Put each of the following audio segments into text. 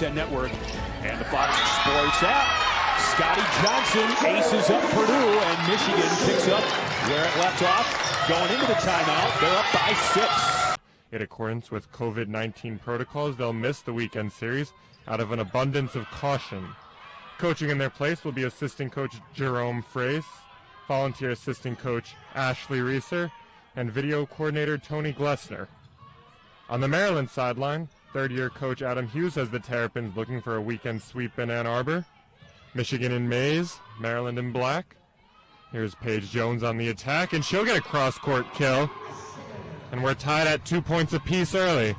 10 Network and the Fox Sports app. Scottee Johnson aces up Purdue, and Michigan picks up where it left off. Going into the timeout, they're up by 6. In accordance with COVID-19 protocols, they'll miss the weekend series out of an abundance of caution. Coaching in their place will be assistant coach Jerome Frace, volunteer assistant coach Ashley Reeser, and video coordinator Tony Glessner. On the Maryland sideline, third-year coach Adam Hughes has the Terrapins looking for a weekend sweep in Ann Arbor. Michigan in maize, Maryland in black. Here's Paige Jones on the attack, and she'll get a cross-court kill. And we're tied at 2 points apiece early.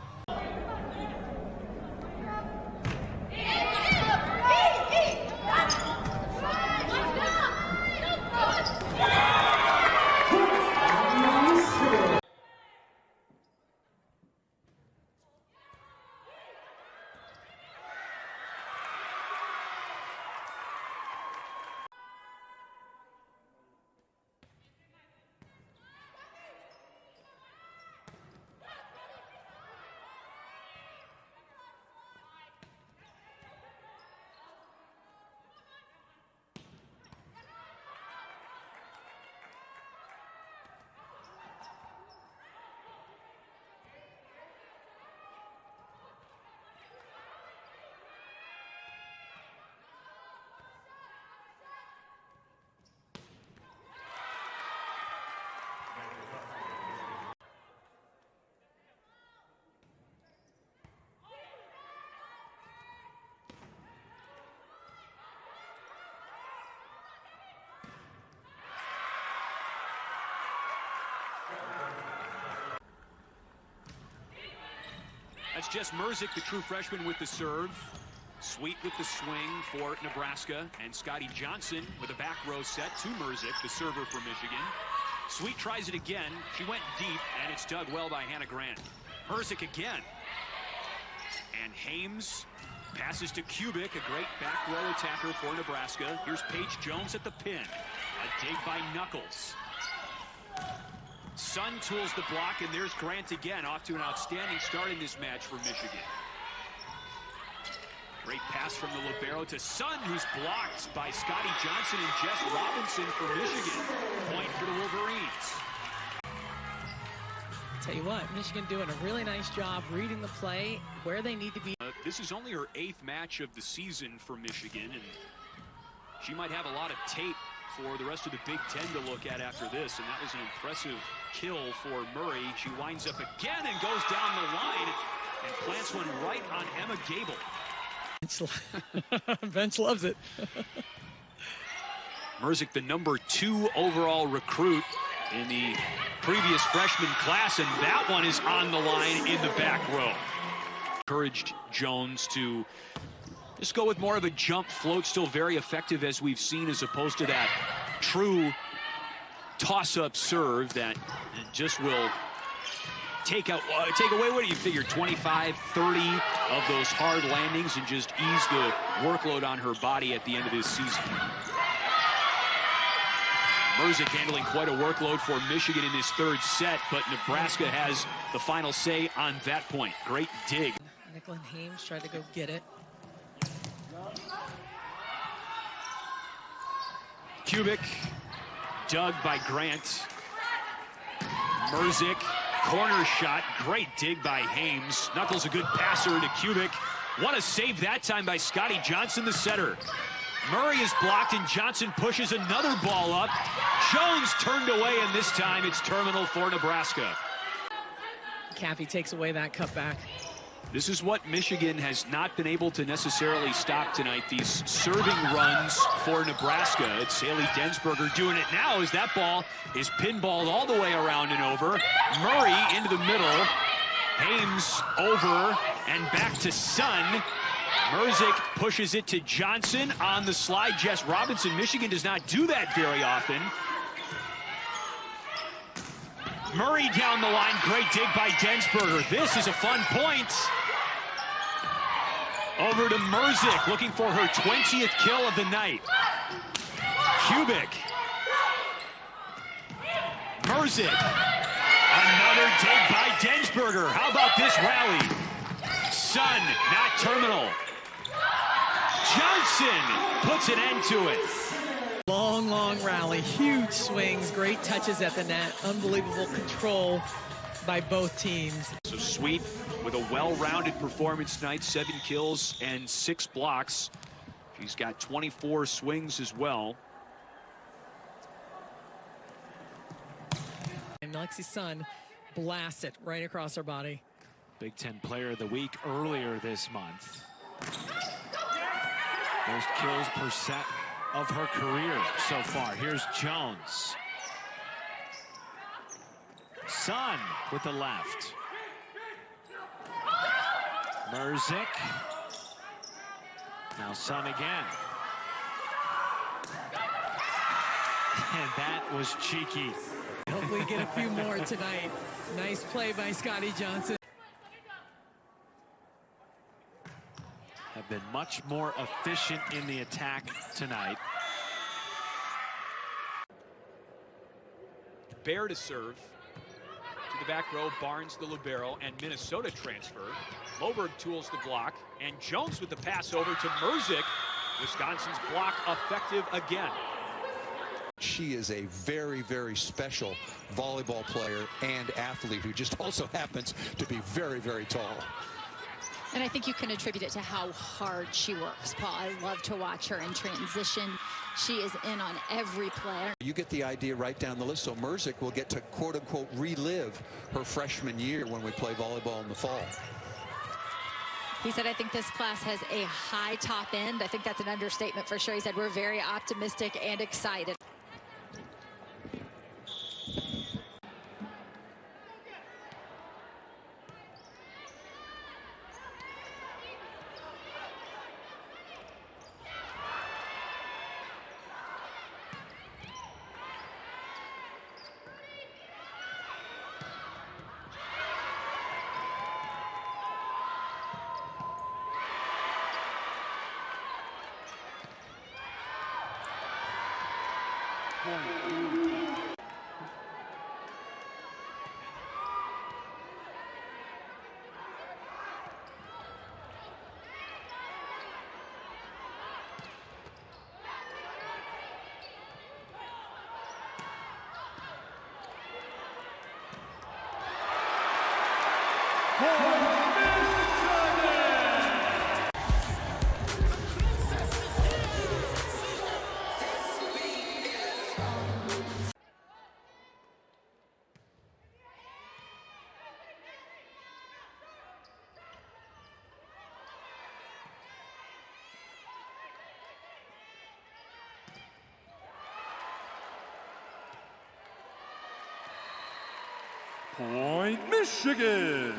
That's Jess Merzick, the true freshman, with the serve. Sweet with the swing for Nebraska. And Scottee Johnson with a back row set to Merzick, the server for Michigan. Sweet tries it again. She went deep, and it's dug well by Hannah Grant. Merzick again. And Hames passes to Kubik, a great back row attacker for Nebraska. Here's Paige Jones at the pin. A dig by Knuckles. Sun tools the block, and there's Grant again, off to an outstanding start in this match for Michigan. Great pass from the libero to Sun, who's blocked by Scottee Johnson and Jess Robinson for Michigan. Point for the Wolverines. Tell you what, Michigan doing a really nice job reading the play, where they need to be. This is only her 8th match of the season for Michigan, and she might have a lot of tape for the rest of the Big Ten to look at after this, and that was an impressive kill for Murray. She winds up again and goes down the line and plants one right on Emma Gable. Bench loves it. Merzick, the number 2 overall recruit in the previous freshman class, and that one is on the line in the back row. Encouraged Jones to just go with more of a jump float, still very effective as we've seen, as opposed to that true toss-up serve that just will take away, what do you figure, 25, 30 of those hard landings and just ease the workload on her body at the end of this season. Merzick handling quite a workload for Michigan in this 3rd set, but Nebraska has the final say on that point. Great dig. Nicklin Hames tried to go get it. Kubik, dug by Grant. Merzick, corner shot, great dig by Hames. Knuckles, a good passer to Kubik. What a save that time by Scottee Johnson, the setter. Murray is blocked, and Johnson pushes another ball up. Jones turned away, and this time it's terminal for Nebraska. Caffey takes away that cutback. This is what Michigan has not been able to necessarily stop tonight, these serving runs for Nebraska. It's Haley Densberger doing it now as that ball is pinballed all the way around and over. Murray into the middle. Hames over and back to Sun. Merzick pushes it to Johnson on the slide. Jess Robinson. Michigan does not do that very often. Murray down the line. Great dig by Densberger. This is a fun point. Over to Merzick, looking for her 20th kill of the night. Kubik. Merzick. Another dig by Densberger. How about this rally? Sun, not terminal. Johnson puts an end to it. Long rally, huge swings, great touches at the net, unbelievable control by both teams. So Sweet with a well-rounded performance tonight, 7 kills and 6 blocks. She's got 24 swings as well. And Lexi's son blasts it right across her body. Big Ten Player of the Week earlier this month. Most kills per set of her career so far. Here's Jones. Sun with the left. Merzik. Now Sun again. And that was cheeky. Hopefully get a few more tonight. Nice play by Scottee Johnson. Have been much more efficient in the attack tonight. Bear to serve. To the back row, Barnes the libero, and Minnesota transfer. Moberg tools the block, and Jones with the pass over to Merzik. Wisconsin's block effective again. She is a very, very special volleyball player and athlete who just also happens to be very, very tall. And I think you can attribute it to how hard she works, Paul. I love to watch her in transition. She is in on every play. You get the idea right down the list. So Merzik will get to, quote-unquote, relive her freshman year when we play volleyball in the fall. He said, I think this class has a high top end. I think that's an understatement for sure. He said, we're very optimistic and excited. Point Michigan.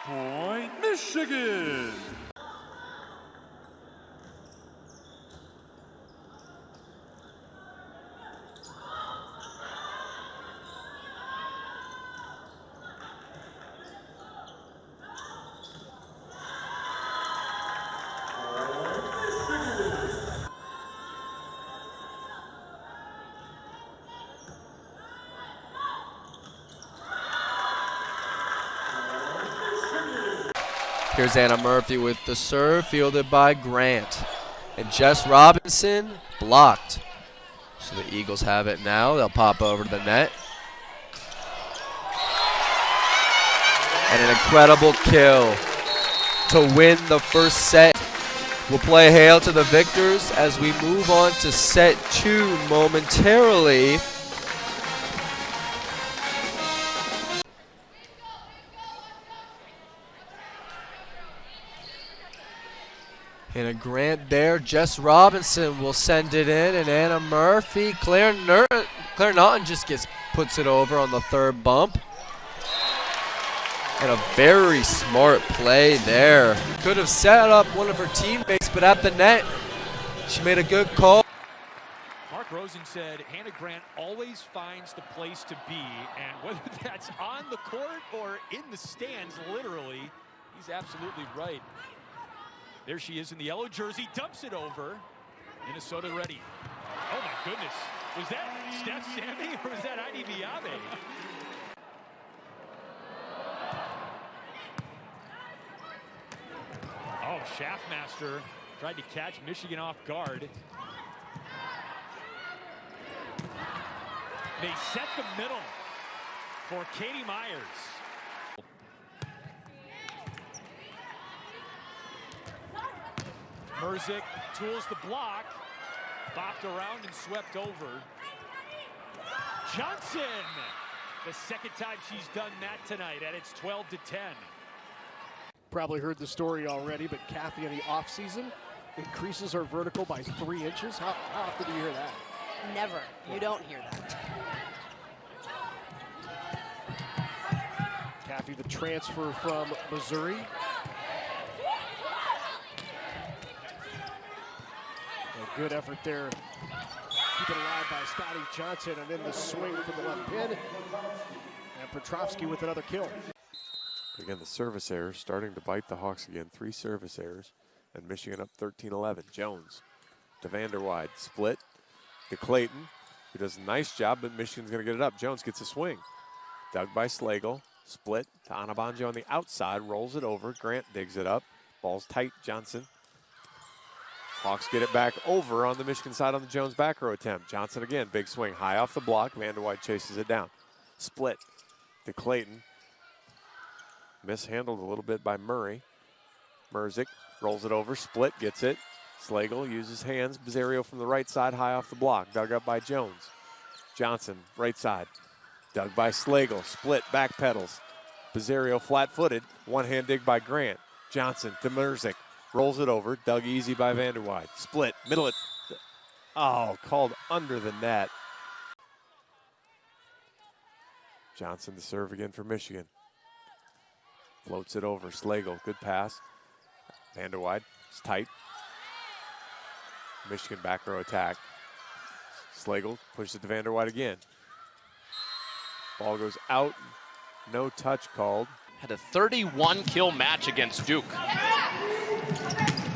Point Michigan. Here's Anna Murphy with the serve, fielded by Grant. And Jess Robinson blocked. So the Eagles have it now. They'll pop over to the net. And an incredible kill to win the first set. We'll play hail to the victors as we move on to set 2 momentarily. And a Grant there. Jess Robinson will send it in, and Anna Murphy. Claire Naughton just puts it over on the third bump. And a very smart play there. Could have set up one of her teammates, but at the net, she made a good call. Mark Rosen said Hannah Grant always finds the place to be, and whether that's on the court or in the stands, literally, he's absolutely right. There she is in the yellow jersey, dumps it over. Minnesota ready. Oh my goodness. Was that Steph Sammy or was that Heidi Viave? Oh, Schaffmaster tried to catch Michigan off guard. They set the middle for Katie Myers. Merzik tools the block, bopped around and swept over. Johnson, the second time she's done that tonight, and it's 12-10. Probably heard the story already, but Kathy in the offseason increases her vertical by 3 inches. How often do you hear that? Never. You don't hear that. Kathy, the transfer from Missouri. A good effort there. Keep it alive by Scottee Johnson, and then the swing from the left pin. And Petrovsky with another kill. Again, the service errors starting to bite the Hawks again. 3 service errors, and Michigan up 13-11. Jones to Vanderwide, split to Clayton, who does a nice job, but Michigan's going to get it up. Jones gets a swing. Dug by Slagle, split to Anabanjo on the outside, rolls it over. Grant digs it up. Ball's tight, Johnson. Hawks get it back over on the Michigan side on the Jones back row attempt. Johnson again, big swing, high off the block. Vanderwide chases it down. Split to Clayton. Mishandled a little bit by Murray. Merzik rolls it over, split, gets it. Slagle uses hands. Bizzario from the right side, high off the block. Dug up by Jones. Johnson, right side. Dug by Slagle, split, back pedals. Bizzario flat-footed, one-hand dig by Grant. Johnson to Merzik, rolls it over, dug easy by Vanderwide. Split, middle it. Oh, called under the net. Johnson to serve again for Michigan. Floats it over, Slagle, good pass. Vanderwide, it's tight. Michigan back row attack. Slagle pushes it to Vanderwide again. Ball goes out, no touch called. Had a 31-kill match against Duke.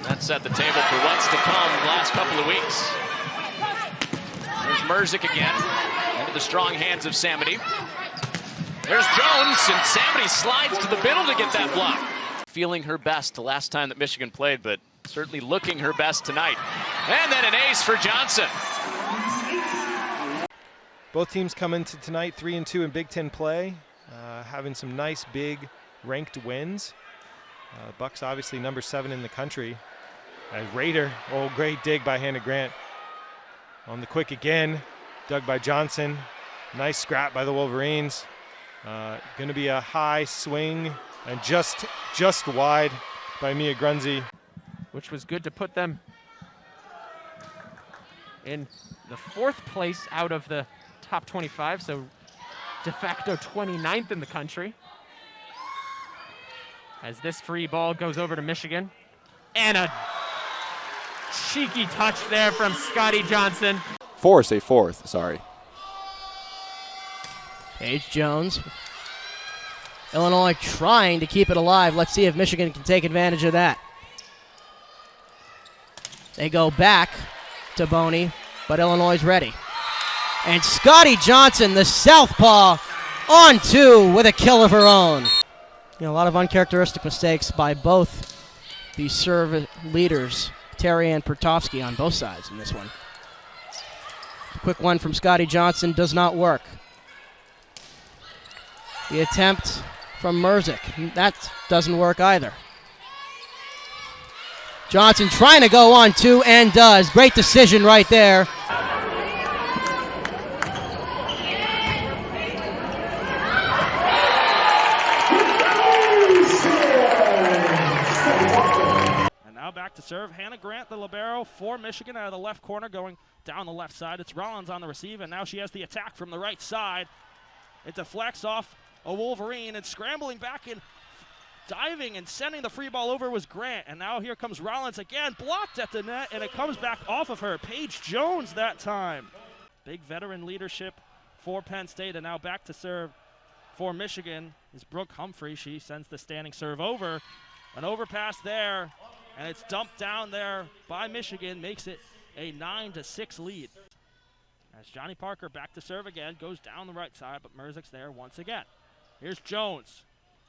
That set the table for what's to come the last couple of weeks. There's Merzik again, into the strong hands of Samity. There's Jones, and Samity slides to the middle to get that block. Feeling her best the last time that Michigan played, but certainly looking her best tonight. And then an ace for Johnson. Both teams come into tonight 3-2 in Big Ten play, having some nice big ranked wins. Bucks obviously number 7 in the country. Raider, great dig by Hannah Grant. On the quick again, dug by Johnson. Nice scrap by the Wolverines. Going to be a high swing and just wide by Mia Grunzi. Which was good to put them in the 4th place out of the top 25, so de facto 29th in the country. As this free ball goes over to Michigan. And a cheeky touch there from Scottee Johnson. Say 4th, sorry. Paige Jones. Illinois trying to keep it alive. Let's see if Michigan can take advantage of that. They go back to Boney, but Illinois is ready. And Scottee Johnson, the southpaw, on 2 with a kill of her own. A lot of uncharacteristic mistakes by both the serve leaders, Terry and Pertovsky, on both sides in this one. The quick one from Scottee Johnson does not work. The attempt from Merzik, that doesn't work either. Johnson trying to go on 2 and does. Great decision right there. And now back to serve. Hannah Grant, the libero for Michigan out of the left corner, going down the left side. It's Rollins on the receive, and now she has the attack from the right side. It deflects off a Wolverine, and scrambling back and diving and sending the free ball over was Grant. And now here comes Rollins again, blocked at the net, and it comes back off of her. Paige Jones that time. Big veteran leadership for Penn State, and now back to serve for Michigan is Brooke Humphrey. She sends the standing serve over. An overpass there, and it's dumped down there by Michigan, makes it a 9-6 lead. As Johnny Parker back to serve again, goes down the right side, but Merzik's there once again. Here's Jones.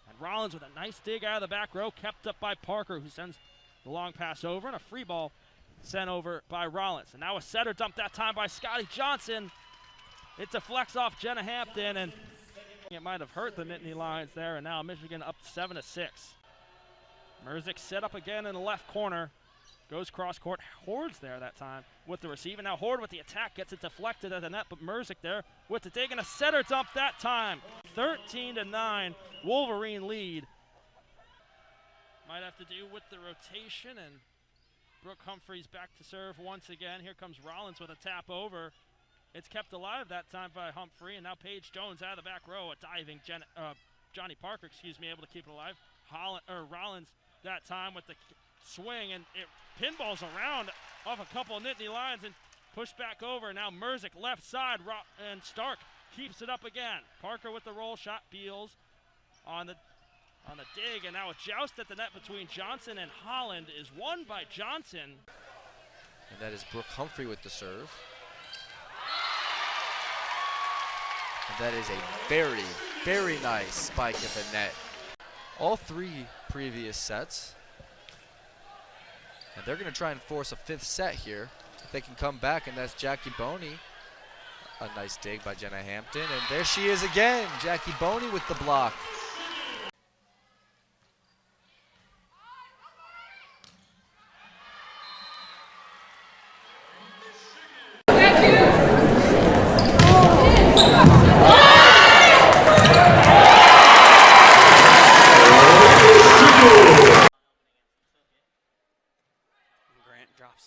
And Rollins with a nice dig out of the back row, kept up by Parker, who sends the long pass over, and a free ball sent over by Rollins. And now a setter dump that time by Scottee Johnson. It deflects off Jenna Hampton, and it might have hurt the Nittany Lions there, and now Michigan up 7-6. Merzik set up again in the left corner. Goes cross court. Hord's there that time with the receive. And now Hord with the attack gets it deflected at the net, but Merzik there with the dig and a setter dump that time. 13-9, Wolverine lead. Might have to do with the rotation, and Brooke Humphreys back to serve once again. Here comes Rollins with a tap over. It's kept alive that time by Humphrey, and now Paige Jones out of the back row, a diving Johnny Parker, able to keep it alive. Rollins that time with the swing, and it pinballs around off a couple of Nittany Lions and pushed back over. Now Merzik left side, and Stark keeps it up again. Parker with the roll shot, Beals on the dig, and now a joust at the net between Johnson and Holland is won by Johnson. And that is Brooke Humphrey with the serve. And that is a very, very nice spike at the net. All three previous sets. And they're going to try and force a fifth set here. If they can come back, and that's Jackie Boney. A nice dig by Jenna Hampton, and there she is again. Jackie Boney with the block.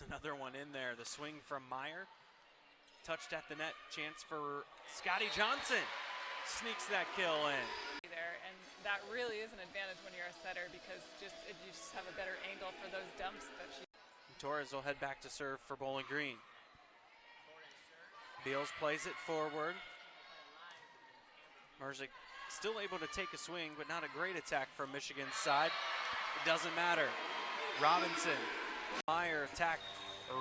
Another one in there. The swing from Meyer. Touched at the net. Chance for Scottee Johnson. Sneaks that kill in. There, and that really is an advantage when you're a setter, because you just have a better angle for those dumps that she. Torres will head back to serve for Bowling Green. Beals plays it forward. Merzik still able to take a swing, but not a great attack from Michigan's side. It doesn't matter. Robinson. Meyer attack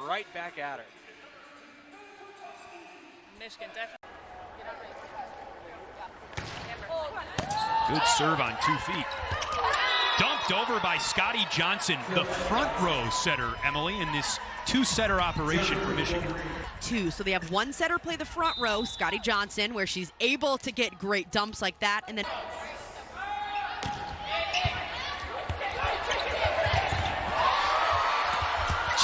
right back at her. Michigan definitely. Good serve on 2 feet. Dumped over by Scottee Johnson, the front row setter, Emily, in this two-setter operation for Michigan. Two, so they have one setter play the front row, Scottee Johnson, where she's able to get great dumps like that, and then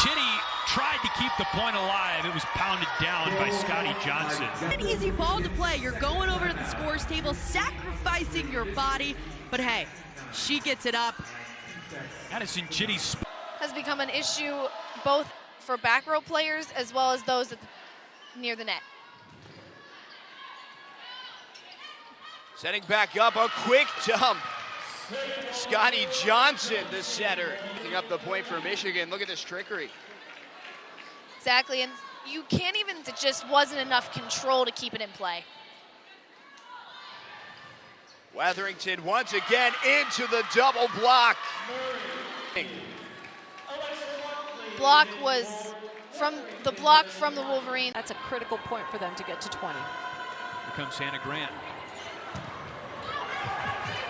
Chitty tried to keep the point alive. It was pounded down by Scottee Johnson. An easy ball to play. You're going over to the scores table, sacrificing your body, but hey, she gets it up. Addison Chitty has become an issue both for back row players as well as those near the net. Setting back up, a quick dump. Scottee Johnson, the setter, picking up the point for Michigan. Look at this trickery. Exactly, and you can't even, it just wasn't enough control to keep it in play. Wetherington once again into the double block. Block was from the Wolverine. That's a critical point for them to get to 20. Here comes Hannah Grant.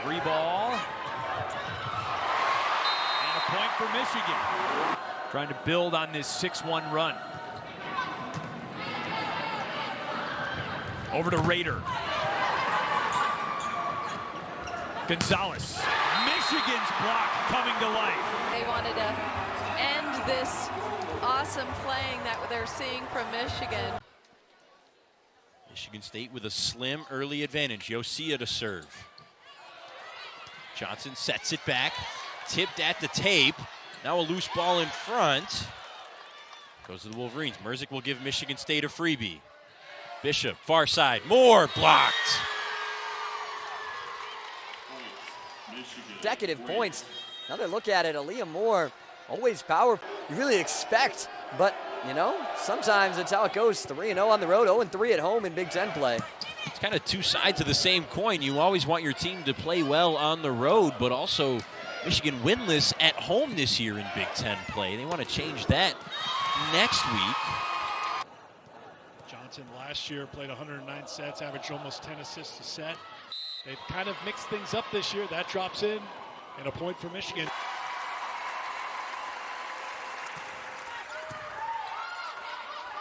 Free ball. And a point for Michigan. Trying to build on this 6-1 run. Over to Rader. Gonzalez. Michigan's block coming to life. They wanted to end this awesome playing that they're seeing from Michigan. Michigan State with a slim early advantage. Yosia to serve. Johnson sets it back. Tipped at the tape. Now a loose ball in front. Goes to the Wolverines. Merzik will give Michigan State a freebie. Bishop, far side. Moore blocked. Consecutive points. Another look at it. Aaliyah Moore, always powerful. You really expect, but you know, sometimes that's how it goes. 3-0 on the road, 0-3 at home in Big Ten play. It's kind of two sides of the same coin. You always want your team to play well on the road, but also Michigan winless at home this year in Big Ten play. They want to change that next week. Johnson last year played 109 sets, averaged almost 10 assists a set. They've kind of mixed things up this year. That drops in, and a point for Michigan.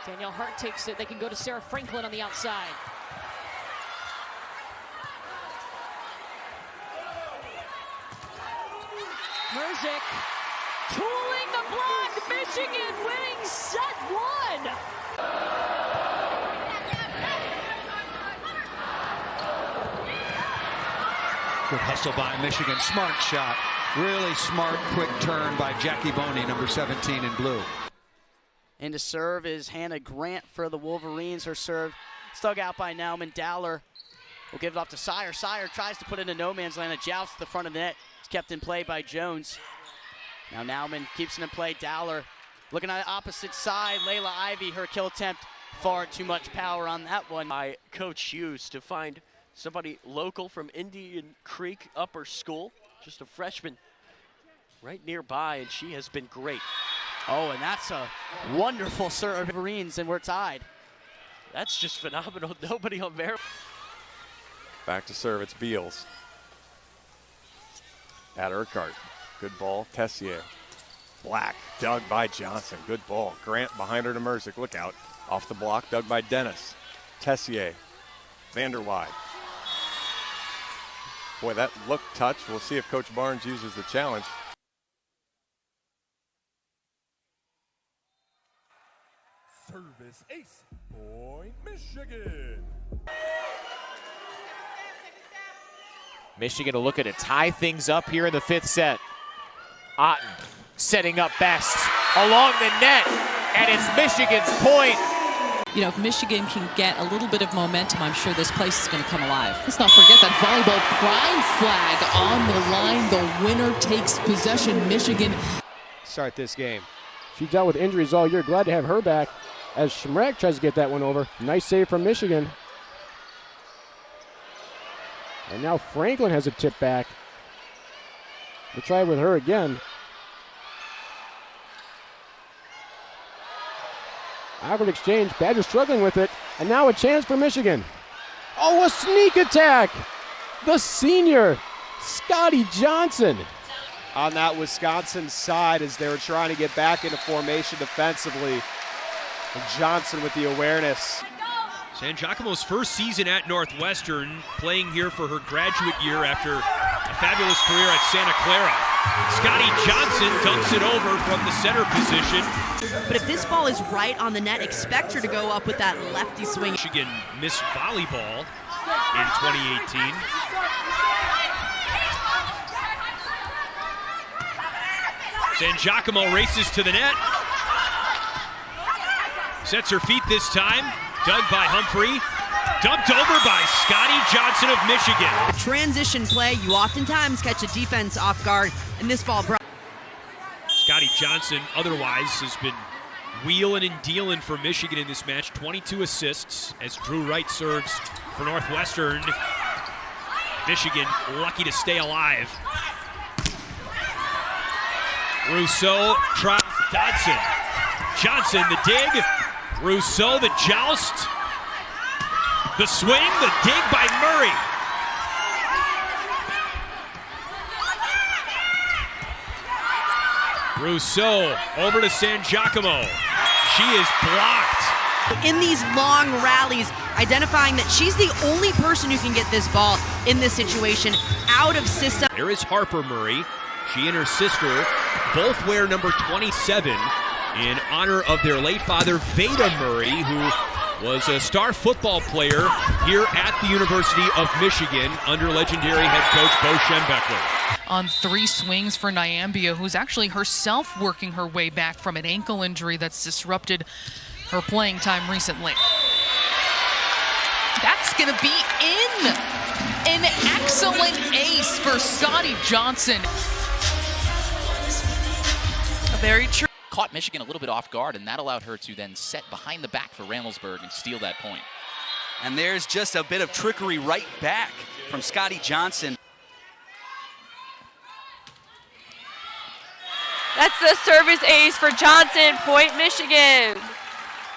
Danielle Hart takes it. They can go to Sarah Franklin on the outside. Merzik tooling the block. Michigan winning set 1. Good hustle by Michigan. Smart shot. Really smart, quick turn by Jackie Boney, number 17 in blue. And to serve is Hannah Grant for the Wolverines. Her serve stuck out by Nauman. Dowler will give it off to Sire. Sire tries to put it in no man's land. A joust to the front of the net. It's kept in play by Jones. Now Nauman keeps it in play. Dowler looking at the opposite side. Layla Ivy, her kill attempt. Far too much power on that one. By Coach Hughes to find somebody local from Indian Creek Upper School. Just a freshman right nearby, and she has been great. Oh, and that's a wonderful serve. Wolverines, and we're tied. That's just phenomenal. Nobody on Maryland. Back to serve, it's Beals. At Urquhart. Good ball, Tessier. Black, dug by Johnson. Good ball. Grant behind her to Merzik. Look out. Off the block, dug by Dennis. Tessier. Vanderwide. Boy, that looked touch. We'll see if Coach Barnes uses the challenge. Service ace, point Michigan. Michigan will look to tie things up here in the 5th set. Otten setting up best along the net, and it's Michigan's point. You know, if Michigan can get a little bit of momentum, I'm sure this place is going to come alive. Let's not forget that volleyball pride flag on the line. The winner takes possession. Michigan. Start this game. She dealt with injuries all year. Glad to have her back as Shmrak tries to get that one over. Nice save from Michigan. And now Franklin has a tip back. We'll try with her again. Awkward exchange. Badger struggling with it. And now a chance for Michigan. Oh, a sneak attack. The senior, Scottee Johnson. On that Wisconsin side as they were trying to get back into formation defensively. And Johnson with the awareness. San Giacomo's first season at Northwestern, playing here for her graduate year after a fabulous career at Santa Clara. Scottee Johnson dumps it over from the center position. But if this ball is right on the net, expect her to go up with that lefty swing. Michigan missed volleyball in 2018. San Giacomo races to the net. Sets her feet this time. Dug by Humphrey. Dumped over by Scottee Johnson of Michigan. Transition play, you oftentimes catch a defense off guard, and this ball brought. Scottee Johnson otherwise has been wheeling and dealing for Michigan in this match. 22 assists as Drew Wright serves for Northwestern. Michigan lucky to stay alive. Rousseau tries Dodson. Johnson the dig. Rousseau the joust. The swing, the dig by Murray. Rousseau over to San Giacomo. She is blocked. In these long rallies, identifying that she's the only person who can get this ball in this situation out of system. There is Harper Murray. She and her sister both wear number 27 in honor of their late father, Veda Murray, who was a star football player here at the University of Michigan under legendary head coach Bo Schembechler. On 3 swings for Nyambia, who's actually herself working her way back from an ankle injury that's disrupted her playing time recently. That's going to be in. An excellent ace for Scottee Johnson. Very true. Caught Michigan a little bit off guard, and that allowed her to then set behind the back for Ramelsburg and steal that point. And there's just a bit of trickery right back from Scottee Johnson. That's the service ace for Johnson. Point Michigan.